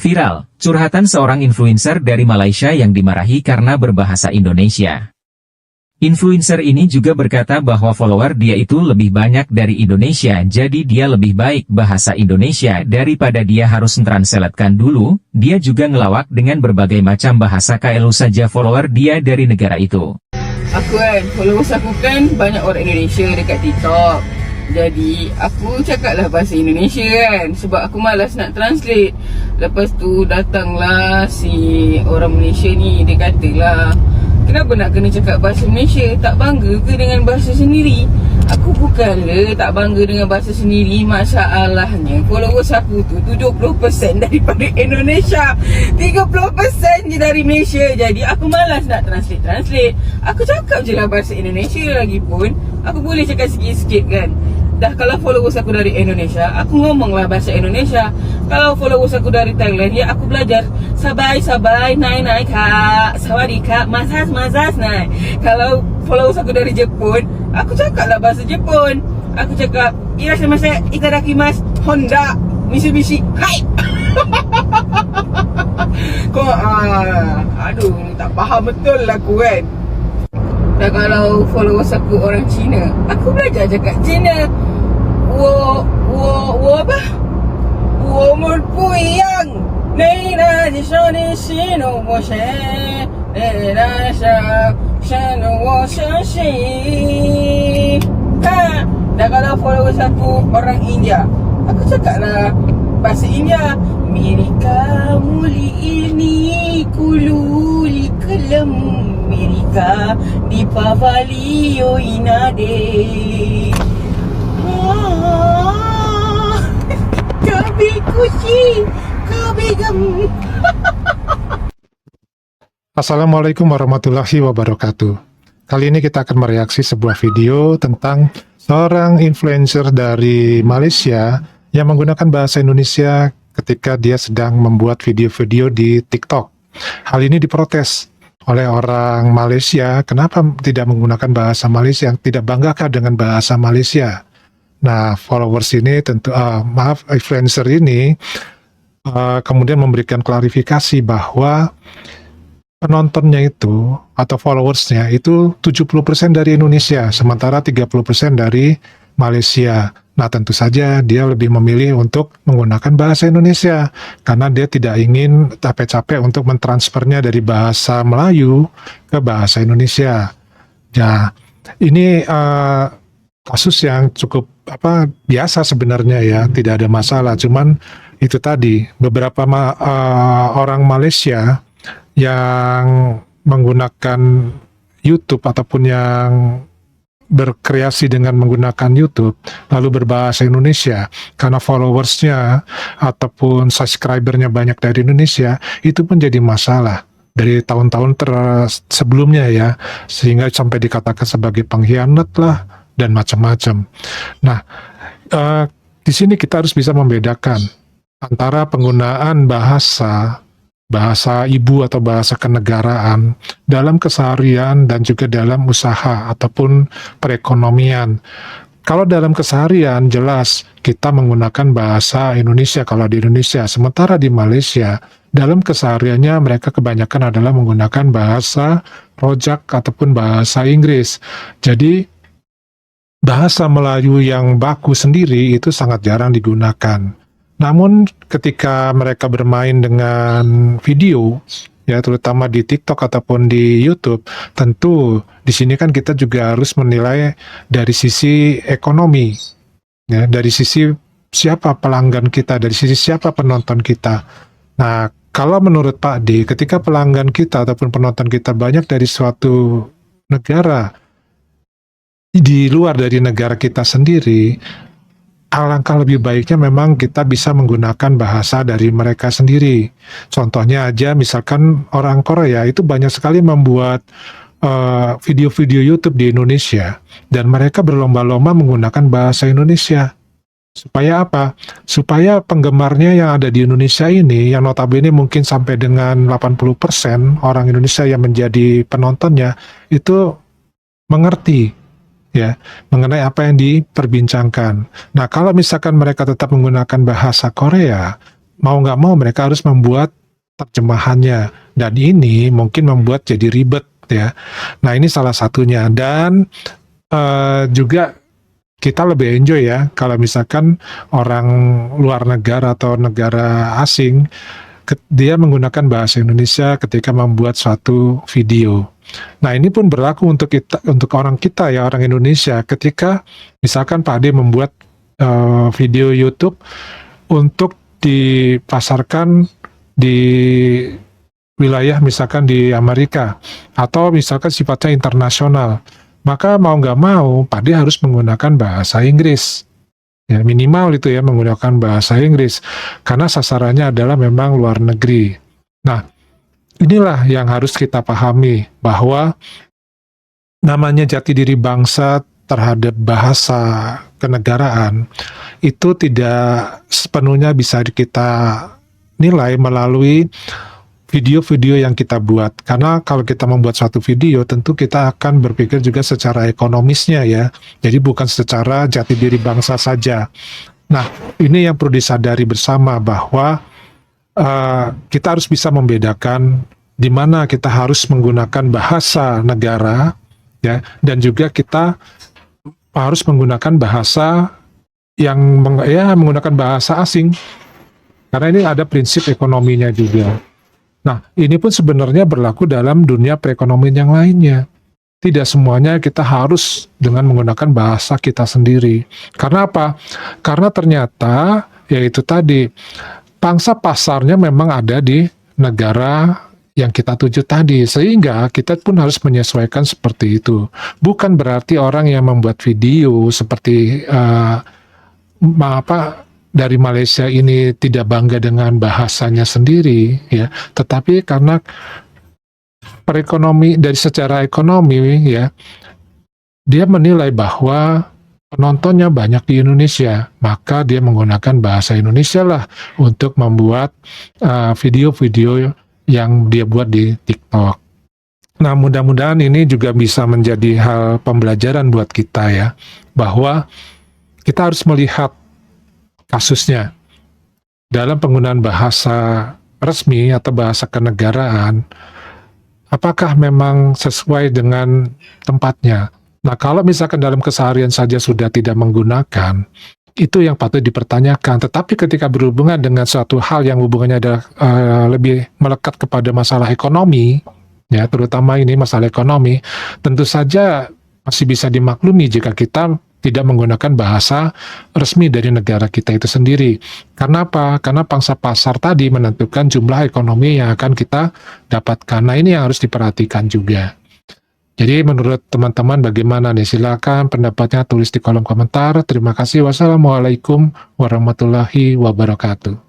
Viral, curhatan seorang influencer dari Malaysia yang dimarahi karena berbahasa Indonesia. Influencer ini juga berkata bahwa follower dia itu lebih banyak dari Indonesia, jadi dia lebih baik bahasa Indonesia daripada dia harus mentranslatekan dulu. Dia juga ngelawak dengan berbagai macam bahasa kalau saja follower dia dari negara itu. Aku followers aku banyak orang Indonesia dekat TikTok. Jadi aku cakaplah bahasa Indonesia sebab aku malas nak translate. Lepas tu datanglah si orang Malaysia ni, dia katalah, kenapa nak kena cakap bahasa Malaysia? Tak bangga ke dengan bahasa sendiri? Aku bukanlah tak bangga dengan bahasa sendiri. Masalahnya followers aku tu 70% daripada Indonesia, 30% je dari Malaysia. Jadi aku malas nak translate. Aku cakap je lah bahasa Indonesia. Lagipun aku boleh cakap sikit-sikit kan. Dah kalau followers aku dari Indonesia, aku ngomonglah bahasa Indonesia. Kalau followers aku dari Thailand, ya aku belajar sabai, nai kak, sawadi kak, mazas, nai. Kalau followers aku dari Jepun, aku cakaplah bahasa Jepun. Aku cakap irashimasu, itadakimasu, Honda, Mitsubishi, hai. Kau aduh, tak faham betul lah aku kan. Dan kalau followers aku orang Cina, aku belajar cakap Cina. Wo apa? Wo们不一样，你那你说你喜怒我谁？你那想我相信。Ha. Dan kalau followers aku orang India, aku cakaplah bahasa India. Mirika muli ini kululi kelam Mirika di pavalio inade. Kabi kuci, kabi gem. Assalamualaikum warahmatullahi wabarakatuh. Kali ini kita akan mereaksi sebuah video tentang seorang influencer dari Malaysia yang menggunakan bahasa Indonesia ketika dia sedang membuat video-video di TikTok. Hal ini diprotes oleh orang Malaysia. Kenapa tidak menggunakan bahasa Malaysia? Tidak banggakah dengan bahasa Malaysia? Nah, followers ini influencer ini kemudian memberikan klarifikasi bahwa penontonnya itu atau followersnya itu 70% dari Indonesia, sementara 30% dari Malaysia. Nah, tentu saja dia lebih memilih untuk menggunakan bahasa Indonesia karena dia tidak ingin capek-capek untuk mentransfernya dari bahasa Melayu ke bahasa Indonesia. Ya, ini kasus yang cukup biasa sebenarnya ya, tidak ada masalah. Cuman itu tadi beberapa orang Malaysia yang menggunakan YouTube ataupun yang berkreasi dengan menggunakan YouTube lalu berbahasa Indonesia karena followersnya ataupun subscribernya banyak dari Indonesia, itu pun jadi masalah dari tahun-tahun sebelumnya ya, sehingga sampai dikatakan sebagai pengkhianat lah dan macam-macam. Nah, di sini kita harus bisa membedakan antara penggunaan bahasa ibu atau bahasa kenegaraan dalam keseharian dan juga dalam usaha ataupun perekonomian. Kalau dalam keseharian jelas kita menggunakan bahasa Indonesia kalau di Indonesia, sementara di Malaysia dalam kesehariannya mereka kebanyakan adalah menggunakan bahasa rojak ataupun bahasa Inggris. Jadi bahasa Melayu yang baku sendiri itu sangat jarang digunakan. Namun ketika mereka bermain dengan video, ya terutama di TikTok ataupun di YouTube, tentu di sini kan kita juga harus menilai dari sisi ekonomi, ya, dari sisi siapa pelanggan kita, dari sisi siapa penonton kita. Nah, kalau menurut Pak D, ketika pelanggan kita ataupun penonton kita banyak dari suatu negara di luar dari negara kita sendiri, alangkah lebih baiknya memang kita bisa menggunakan bahasa dari mereka sendiri. Contohnya aja misalkan orang Korea itu banyak sekali membuat video-video YouTube di Indonesia dan mereka berlomba-lomba menggunakan bahasa Indonesia. Supaya apa? Supaya penggemarnya yang ada di Indonesia ini, yang notabene mungkin sampai dengan 80% orang Indonesia yang menjadi penontonnya, itu mengerti ya mengenai apa yang diperbincangkan. Nah, kalau misalkan mereka tetap menggunakan bahasa Korea, mau nggak mau mereka harus membuat terjemahannya, dan ini mungkin membuat jadi ribet ya. Nah ini salah satunya, dan juga kita lebih enjoy ya kalau misalkan orang luar negara atau negara asing dia menggunakan bahasa Indonesia ketika membuat suatu video. Nah ini pun berlaku untuk kita, untuk orang kita ya, orang Indonesia, ketika misalkan Pak Ade membuat video YouTube untuk dipasarkan di wilayah misalkan di Amerika atau misalkan sifatnya internasional, maka mau nggak mau Pak D harus menggunakan bahasa Inggris ya, minimal itu ya, menggunakan bahasa Inggris karena sasarannya adalah memang luar negeri. Nah inilah yang harus kita pahami, bahwa namanya jati diri bangsa terhadap bahasa kenegaraan itu tidak sepenuhnya bisa kita nilai melalui video-video yang kita buat. Karena kalau kita membuat suatu video, tentu kita akan berpikir juga secara ekonomisnya ya. Jadi bukan secara jati diri bangsa saja. Nah, ini yang perlu disadari bersama, bahwa kita harus bisa membedakan di mana kita harus menggunakan bahasa negara ya, dan juga kita harus menggunakan bahasa yang menggunakan bahasa asing. Karena ini ada prinsip ekonominya juga. Nah, ini pun sebenarnya berlaku dalam dunia perekonomian yang lainnya. Tidak semuanya kita harus dengan menggunakan bahasa kita sendiri. Karena apa? Karena ternyata, yaitu tadi, pangsa pasarnya memang ada di negara yang kita tuju tadi. Sehingga kita pun harus menyesuaikan seperti itu. Bukan berarti orang yang membuat video seperti dari Malaysia ini tidak bangga dengan bahasanya sendiri ya, tetapi karena dari secara ekonomi ya, dia menilai bahwa penontonnya banyak di Indonesia, maka dia menggunakan bahasa Indonesia lah untuk membuat video-video yang dia buat di TikTok. Nah, mudah-mudahan ini juga bisa menjadi hal pembelajaran buat kita ya, bahwa kita harus melihat kasusnya dalam penggunaan bahasa resmi atau bahasa kenegaraan, apakah memang sesuai dengan tempatnya. Nah, kalau misalkan dalam keseharian saja sudah tidak menggunakan, itu yang patut dipertanyakan. Tetapi ketika berhubungan dengan suatu hal yang hubungannya adalah lebih melekat kepada masalah ekonomi, ya, terutama ini masalah ekonomi, tentu saja masih bisa dimaklumi jika kita tidak menggunakan bahasa resmi dari negara kita itu sendiri. Karena apa? Karena pangsa pasar tadi menentukan jumlah ekonomi yang akan kita dapatkan. Nah, ini yang harus diperhatikan juga. Jadi menurut teman-teman bagaimana nih? Silakan pendapatnya tulis di kolom komentar. Terima kasih. Wassalamualaikum warahmatullahi wabarakatuh.